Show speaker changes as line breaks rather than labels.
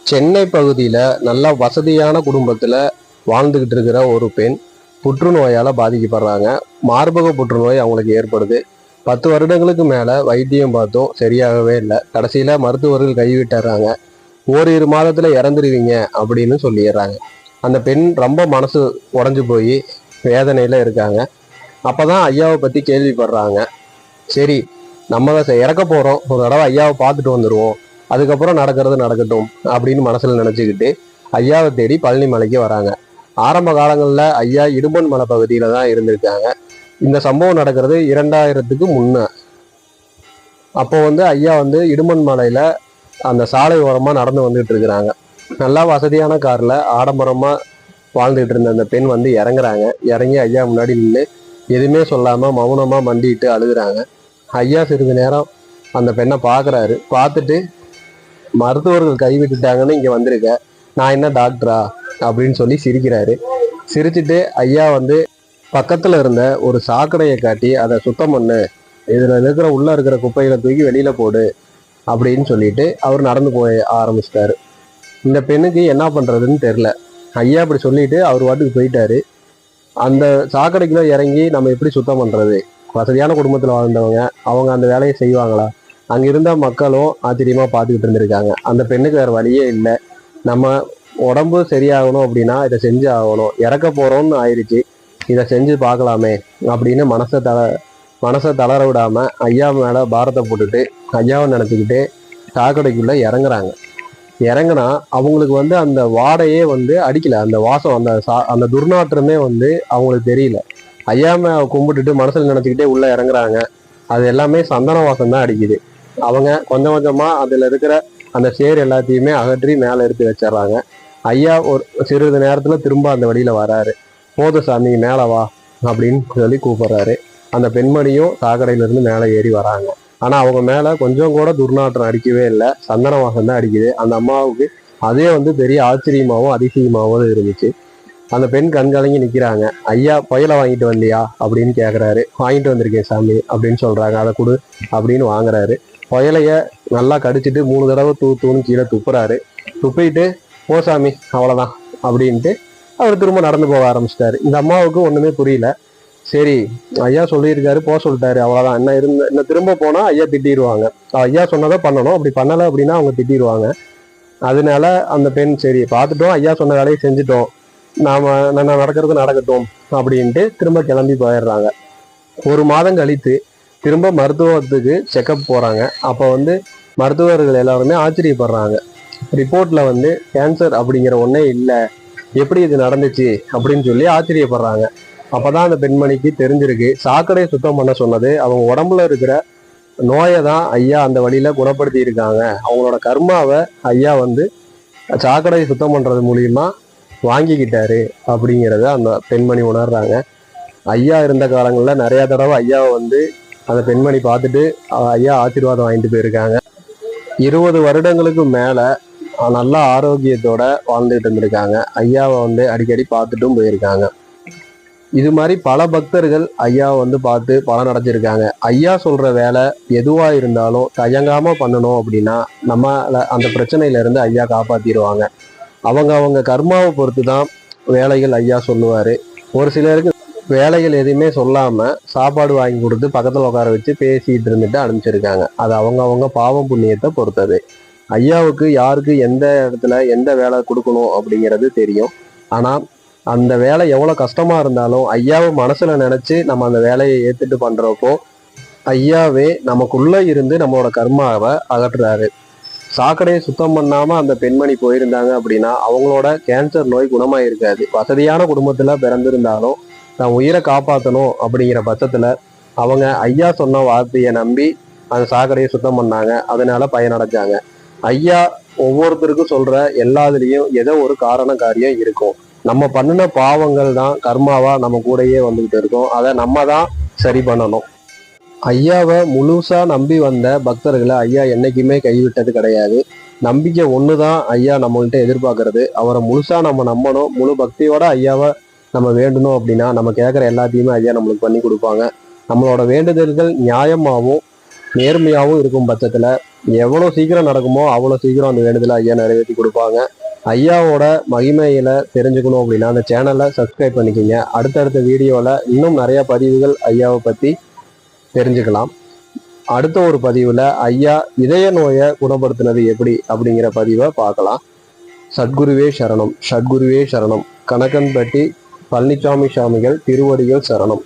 சென்னை பகுதியில் நல்ல வசதியான குடும்பத்தில் வாழ்ந்துக்கிட்டு இருக்கிற ஒரு பெண் புற்றுநோயால் பாதிக்கப்படுறாங்க. மார்பக புற்றுநோய் அவங்களுக்கு ஏற்படுது. 10 வருடங்களுக்கு மேலே வைத்தியம் பார்த்தோம், சரியாகவே இல்லை. கடைசியில் மருத்துவர்கள் கைவிட்டுறாங்க. ஓரிரு மாதத்தில் இறந்துருவீங்க அப்படின்னு சொல்லிடுறாங்க. அந்த பெண் ரொம்ப மனசு உடஞ்சி போய் வேதனையில் இருக்காங்க. அப்போ தான் ஐயாவை பற்றி கேள்விப்படுறாங்க. சரி, நம்ம தான் இறக்க போகிறோம், ஒரு தடவை ஐயாவை பார்த்துட்டு வந்துடுவோம், அதுக்கப்புறம் நடக்கிறது நடக்கட்டும் அப்படின்னு மனசில் நினச்சிக்கிட்டு ஐயாவை தேடி பழனி மலைக்கு வராங்க. ஆரம்ப காலங்களில் ஐயா இடும்பன் மலை பகுதியில் தான் இருந்திருக்காங்க. இந்த சம்பவம் நடக்கிறது 2000க்கு முன்ன. அப்போ ஐயா இடும்பன் மலையில் அந்த சாலை ஓரமாக நடந்து வந்துட்டு இருக்கிறாங்க. நல்லா வசதியான காரில் ஆடம்பரமாக வாழ்ந்துகிட்டு இருந்த அந்த பெண் இறங்குறாங்க. இறங்கி ஐயா முன்னாடி நின்று எதுவுமே சொல்லாமல் மௌனமாக மண்டிட்டு அழுகுறாங்க. ஐயா சிறிது நேரம் அந்த பெண்ணை பார்க்குறாரு. பார்த்துட்டு, மருத்துவர்கள் கைவிட்டுட்டாங்கன்னு இங்கே வந்திருக்க, நான் என்ன டாக்டரா அப்படின்னு சொல்லி சிரிக்கிறாரு. சிரிச்சுட்டு ஐயா பக்கத்தில் இருந்த ஒரு சாக்கடையை காட்டி அதை சுத்தம் பண்ணு, இதில் இருக்கிற உள்ளே இருக்கிற குப்பைகளை தூக்கி வெளியில் போடு அப்படின்னு சொல்லிட்டு அவர் நடந்து போய் ஆரம்பிச்சிட்டாரு. இந்த பெண்ணுக்கு என்ன பண்ணுறதுன்னு தெரில. ஐயா அப்படி சொல்லிட்டு அவர் வாட்டுக்கு போயிட்டாரு. அந்த சாக்கடைக்குள்ள இறங்கி நம்ம எப்படி சுத்தம் பண்ணுறது? வசதியான குடும்பத்தில் வாழ்ந்தவங்க அவங்க அந்த வேலையை செய்வாங்களா? அங்கே இருந்த மக்களும் ஆச்சரியமாக பார்த்துக்கிட்டு இருந்திருக்காங்க. அந்த பெண்ணுக்கு வேறு வழியே இல்லை. நம்ம உடம்பு சரியாகணும் அப்படின்னா இதை செஞ்சு ஆகணும், இறக்க போகிறோம்னு ஆயிடுச்சு, இதை செஞ்சு பார்க்கலாமே அப்படின்னு மனசை தளர விடாமல் ஐயா மேலே பாரத்தை போட்டுட்டு ஐயாவை நினச்சிக்கிட்டு சாக்கடைக்குள்ளே இறங்குறாங்க. இறங்குனா அவங்களுக்கு அந்த வாடையே அடிக்கல. அந்த வாசம், அந்த துர்நாற்றமே அவங்களுக்கு தெரியல. ஐயாம கும்பிட்டுட்டு மனசில் நினச்சிக்கிட்டே உள்ளே இறங்குறாங்க. அது எல்லாமே சந்தன வாசம் தான் அடிக்குது. அவங்க கொஞ்சம் கொஞ்சமாக அதில் இருக்கிற அந்த சேர் எல்லாத்தையுமே அகற்றி மேலே எடுத்து வச்சிடுறாங்க. ஐயா ஒரு சிறிது நேரத்தில் திரும்ப அந்த வழியில் வராரு. போதும் சாமி, மேலே வா அப்படின்னு சொல்லி கூப்பிட்றாரு. அந்த பெண்மணியும் சாக்கடையிலேருந்து மேலே ஏறி வராங்க. ஆனால் அவங்க மேலே கொஞ்சம் கூட துர்நாற்றம் அடிக்கவே இல்லை, சந்தன வாசம் தான் அடிக்குது. அந்த அம்மாவுக்கு அதே பெரிய ஆச்சரியமாகவும் அதிசயமாகவும் இருந்துச்சு. அந்த பெண் கண்கலங்கி நிற்கிறாங்க. ஐயா, புயலை வாங்கிட்டு வந்தியா அப்படின்னு கேட்குறாரு. வாங்கிட்டு வந்திருக்கேன் சாமி அப்படின்னு சொல்கிறாங்க. அதை கொடு அப்படின்னு வாங்குறாரு. புயலைய நல்லா கடிச்சிட்டு 3 தடவை தூன்னு கீழே துப்புறாரு. துப்பிட்டு, போ சாமி அவ்வளோதான் அப்படின்ட்டு அவர் திரும்ப நடந்து போக ஆரம்பிச்சிட்டாரு. இந்த அம்மாவுக்கு ஒன்றுமே புரியல. சரி, ஐயா சொல்லியிருக்காரு, போக சொல்லிட்டாரு, அவ்வளோதான். என்ன திரும்ப போனால் ஐயா திட்டிடுவாங்க. ஐயா சொன்னதை பண்ணணும், அப்படி பண்ணலை அப்படின்னா அவங்க திட்டிடுவாங்க. அதனால அந்த பெண், சரி பார்த்துட்டோம், ஐயா சொன்ன வேலையை செஞ்சுட்டோம், நான் நடக்கிறது நடக்கட்டும் அப்படின்ட்டு திரும்ப கிளம்பி போயிடுறாங்க. 1 மாதம் கழித்து திரும்ப மருத்துவத்துக்கு செக்கப் போகிறாங்க. அப்போ மருத்துவர்கள் எல்லாருமே ஆச்சரியப்படுறாங்க. ரிப்போர்ட்டில் கேன்சர் அப்படிங்கிற ஒன்றே இல்லை, எப்படி இது நடந்துச்சு அப்படின்னு சொல்லி ஆச்சரியப்படுறாங்க. அப்போ தான் அந்த பெண்மணிக்கு தெரிஞ்சிருக்கு, சாக்கடையை சுத்தம் பண்ண சொன்னது அவங்க உடம்புல இருக்கிற நோயை தான் ஐயா அந்த வழியில் குணப்படுத்தி இருக்காங்க. அவங்களோட கர்மாவை ஐயா சாக்கடையை சுத்தம் பண்ணுறது மூலியமா வாங்கிக்கிட்டாரு அப்படிங்கிறத அந்த பெண்மணி உணர்றாங்க. ஐயா இருந்த காலங்களில் நிறைய தடவை ஐயாவை அந்த பெண்மணி பார்த்துட்டு ஐயா ஆசீர்வாதம் வாங்கிட்டு போயிருக்காங்க. 20 வருடங்களுக்கு மேலே நல்ல ஆரோக்கியத்தோட வாழ்ந்துட்டு இருந்திருக்காங்க. ஐயாவை அடிக்கடி பார்த்துட்டும் போயிருக்காங்க. இது மாதிரி பல பக்தர்கள் ஐயாவை பார்த்து பலன் அடைஞ்சிருக்காங்க. ஐயா சொல்ற வேலை எதுவா இருந்தாலும் தயங்காம பண்ணணும் அப்படின்னா நம்ம அந்த பிரச்சனையில இருந்து ஐயா காப்பாத்திடுவாங்க. அவங்க கர்மாவை பொறுத்து தான் வேலைகள் ஐயா சொல்லுவாரு. ஒரு சிலருக்கு வேலைகள் எதுவுமே சொல்லாம சாப்பாடு வாங்கி கொடுத்து பக்கத்துல உட்கார வச்சு பேசிட்டு இருந்துட்டு அனுப்பிச்சிருக்காங்க. அது அவங்க பாவம் புண்ணியத்தை பொறுத்தது. ஐயாவுக்கு யாருக்கு எந்த இடத்துல எந்த வேலை கொடுக்கணும் அப்படிங்கிறது தெரியும். ஆனா அந்த வேலை எவ்வளவு கஷ்டமா இருந்தாலும் ஐயாவை மனசுல நினைச்சு நம்ம அந்த வேலையை ஏத்துட்டு பண்றப்போ ஐயாவே நமக்குள்ள இருந்து நம்மளோட கர்மாவை அகற்றுறாரு. சாக்கடையை சுத்தம் பண்ணாம அந்த பெண்மணி போயிருந்தாங்க அப்படின்னா அவங்களோட கேன்சர் நோய் குணமாயிருக்காது. வசதியான குடும்பத்துல பிறந்திருந்தாலும் தான் உயிரை காப்பாற்றணும் அப்படிங்கிற பட்சத்துல அவங்க ஐயா சொன்ன வார்த்தையை நம்பி அந்த சாக்கடையை சுத்தம் பண்ணாங்க. அதனால பயனடைஞ்சாங்க. ஐயா ஒவ்வொருத்தருக்கும் சொல்ற எல்லாத்துலேயும் ஏதோ ஒரு காரியம் இருக்கும். நம்ம பண்ணின பாவங்கள் தான் கர்மாவா நம்ம கூடயே வந்துகிட்டு இருக்கோம். அதை நம்ம தான் சரி பண்ணணும். ஐயாவை முழுசா நம்பி வந்த பக்தர்களை ஐயா என்னைக்குமே கைவிட்டது கிடையாது. நம்பிக்கை ஒன்று தான் ஐயா நம்மகிட்ட எதிர்பார்க்கறது. அவரை முழுசா நம்ம நம்பணும். முழு பக்தியோட ஐயாவை நம்ம வேண்டணும் அப்படின்னா நம்ம கேட்குற எல்லாத்தையுமே ஐயா நம்மளுக்கு பண்ணி கொடுப்பாங்க. நம்மளோட வேண்டுதல்கள் நியாயமாகவும் நேர்மையாகவும் இருக்கும் பட்சத்தில் எவ்வளோ சீக்கிரம் நடக்குமோ அவ்வளோ சீக்கிரம் அந்த வேண்டுதலை ஐயா நிறைவேற்றி கொடுப்பாங்க. ஐயாவோட மகிமையில தெரிஞ்சுக்கணும் அப்படின்னா அந்த சேனலை சப்ஸ்கிரைப் பண்ணிக்கோங்க. அடுத்தடுத்த வீடியோவில் இன்னும் நிறைய பதிவுகள் ஐயாவை பற்றி தெரிஞ்சுக்கலாம். அடுத்த ஒரு பதிவில் ஐயா இதய நோயை குணப்படுத்தினது எப்படி அப்படிங்கிற பதிவை பார்க்கலாம். சத்குருவே சரணம், சத்குருவே சரணம். கனகன்பட்டி பழனிசாமி சாமிகள் திருவடிகள் சரணம்.